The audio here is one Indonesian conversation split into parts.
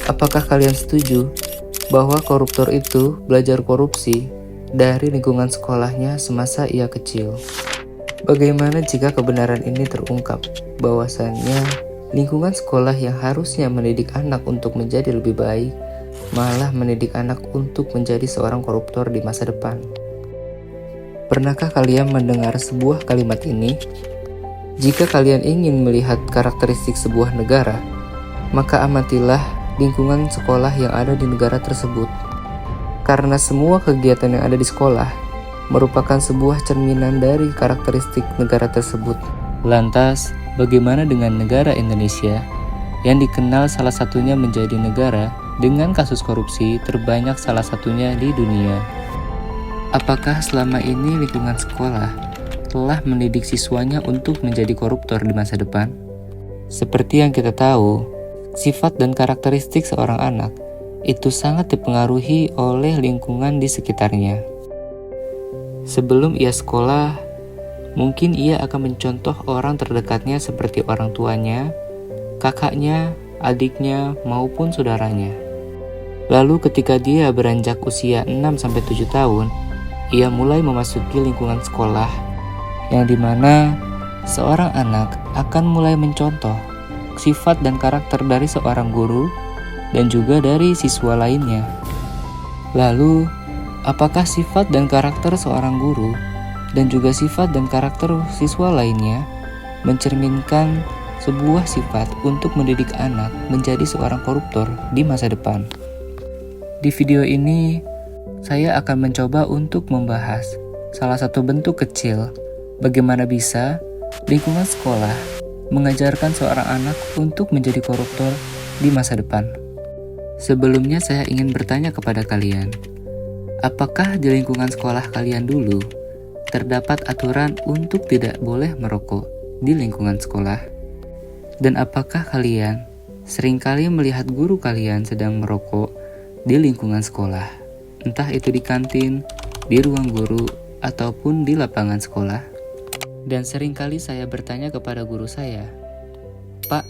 Apakah kalian setuju bahwa koruptor itu belajar korupsi dari lingkungan sekolahnya semasa ia kecil? Bagaimana jika kebenaran ini terungkap, bahwasannya lingkungan sekolah yang harusnya mendidik anak untuk menjadi lebih baik, malah mendidik anak untuk menjadi seorang koruptor di masa depan? Pernahkah kalian mendengar sebuah kalimat ini? Jika kalian ingin melihat karakteristik sebuah negara, maka amatilah lingkungan sekolah yang ada di negara tersebut. Karena semua kegiatan yang ada di sekolah merupakan sebuah cerminan dari karakteristik negara tersebut. Lantas, bagaimana dengan negara Indonesia yang dikenal salah satunya menjadi negara dengan kasus korupsi terbanyak salah satunya di dunia? Apakah selama ini lingkungan sekolah telah mendidik siswanya untuk menjadi koruptor di masa depan? Seperti yang kita tahu, sifat dan karakteristik seorang anak itu sangat dipengaruhi oleh lingkungan di sekitarnya. Sebelum ia sekolah, mungkin ia akan mencontoh orang terdekatnya seperti orang tuanya, kakaknya, adiknya, maupun saudaranya. Lalu ketika dia beranjak usia 6-7 tahun, ia mulai memasuki lingkungan sekolah yang dimana seorang anak akan mulai mencontoh sifat dan karakter dari seorang guru dan juga dari siswa lainnya. Lalu, apakah sifat dan karakter seorang guru dan juga sifat dan karakter siswa lainnya mencerminkan sebuah sifat untuk mendidik anak menjadi seorang koruptor di masa depan? Di video ini, saya akan mencoba untuk membahas salah satu bentuk kecil bagaimana bisa lingkungan sekolah mengajarkan seorang anak untuk menjadi koruptor di masa depan. Sebelumnya saya ingin bertanya kepada kalian, apakah di lingkungan sekolah kalian dulu terdapat aturan untuk tidak boleh merokok di lingkungan sekolah? Dan apakah kalian seringkali melihat guru kalian sedang merokok di lingkungan sekolah? Entah itu di kantin, di ruang guru, ataupun di lapangan sekolah. Dan seringkali saya bertanya kepada guru saya, "Pak,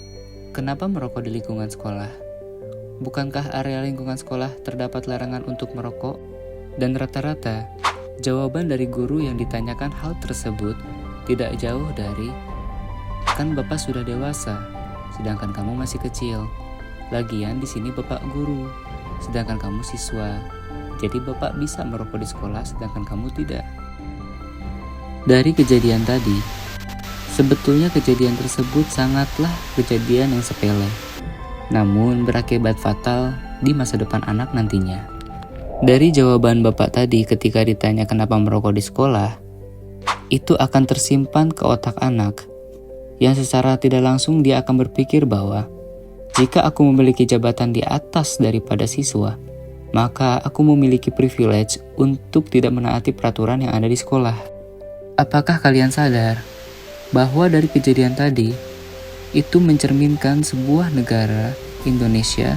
kenapa merokok di lingkungan sekolah? Bukankah area lingkungan sekolah terdapat larangan untuk merokok?" Dan rata-rata, jawaban dari guru yang ditanyakan hal tersebut tidak jauh dari, "Kan Bapak sudah dewasa, sedangkan kamu masih kecil. Lagian di sini Bapak guru, sedangkan kamu siswa. Jadi Bapak bisa merokok di sekolah sedangkan kamu tidak." Dari kejadian tadi, sebetulnya kejadian tersebut sangatlah kejadian yang sepele, namun berakibat fatal di masa depan anak nantinya. Dari jawaban Bapak tadi ketika ditanya kenapa merokok di sekolah, itu akan tersimpan ke otak anak, yang secara tidak langsung dia akan berpikir bahwa jika aku memiliki jabatan di atas daripada siswa, maka aku memiliki privilege untuk tidak menaati peraturan yang ada di sekolah. Apakah kalian sadar bahwa dari kejadian tadi, itu mencerminkan sebuah negara, Indonesia,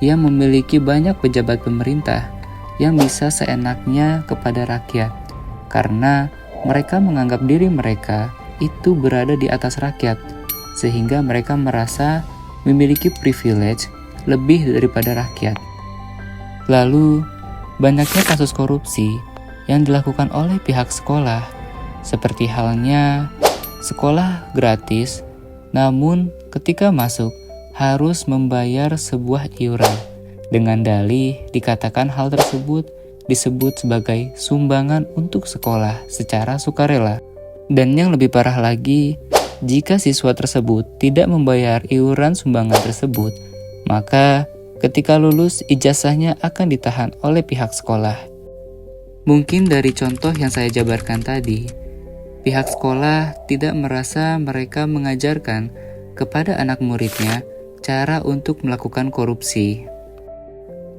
yang memiliki banyak pejabat pemerintah yang bisa seenaknya kepada rakyat, karena mereka menganggap diri mereka itu berada di atas rakyat, sehingga mereka merasa memiliki privilege lebih daripada rakyat. Lalu, banyaknya kasus korupsi yang dilakukan oleh pihak sekolah, seperti halnya sekolah gratis, namun ketika masuk harus membayar sebuah iuran, dengan dalih dikatakan hal tersebut disebut sebagai sumbangan untuk sekolah secara sukarela. Dan yang lebih parah lagi, jika siswa tersebut tidak membayar iuran sumbangan tersebut, maka ketika lulus, ijazahnya akan ditahan oleh pihak sekolah. Mungkin dari contoh yang saya jabarkan tadi, pihak sekolah tidak merasa mereka mengajarkan kepada anak muridnya cara untuk melakukan korupsi.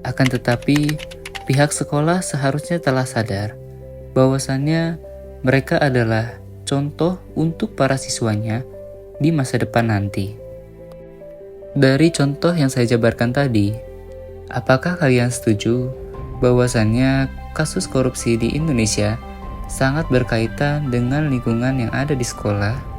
Akan tetapi, pihak sekolah seharusnya telah sadar bahwasannya mereka adalah contoh untuk para siswanya di masa depan nanti. Dari contoh yang saya jabarkan tadi, apakah kalian setuju bahwasannya kasus korupsi di Indonesia sangat berkaitan dengan lingkungan yang ada di sekolah?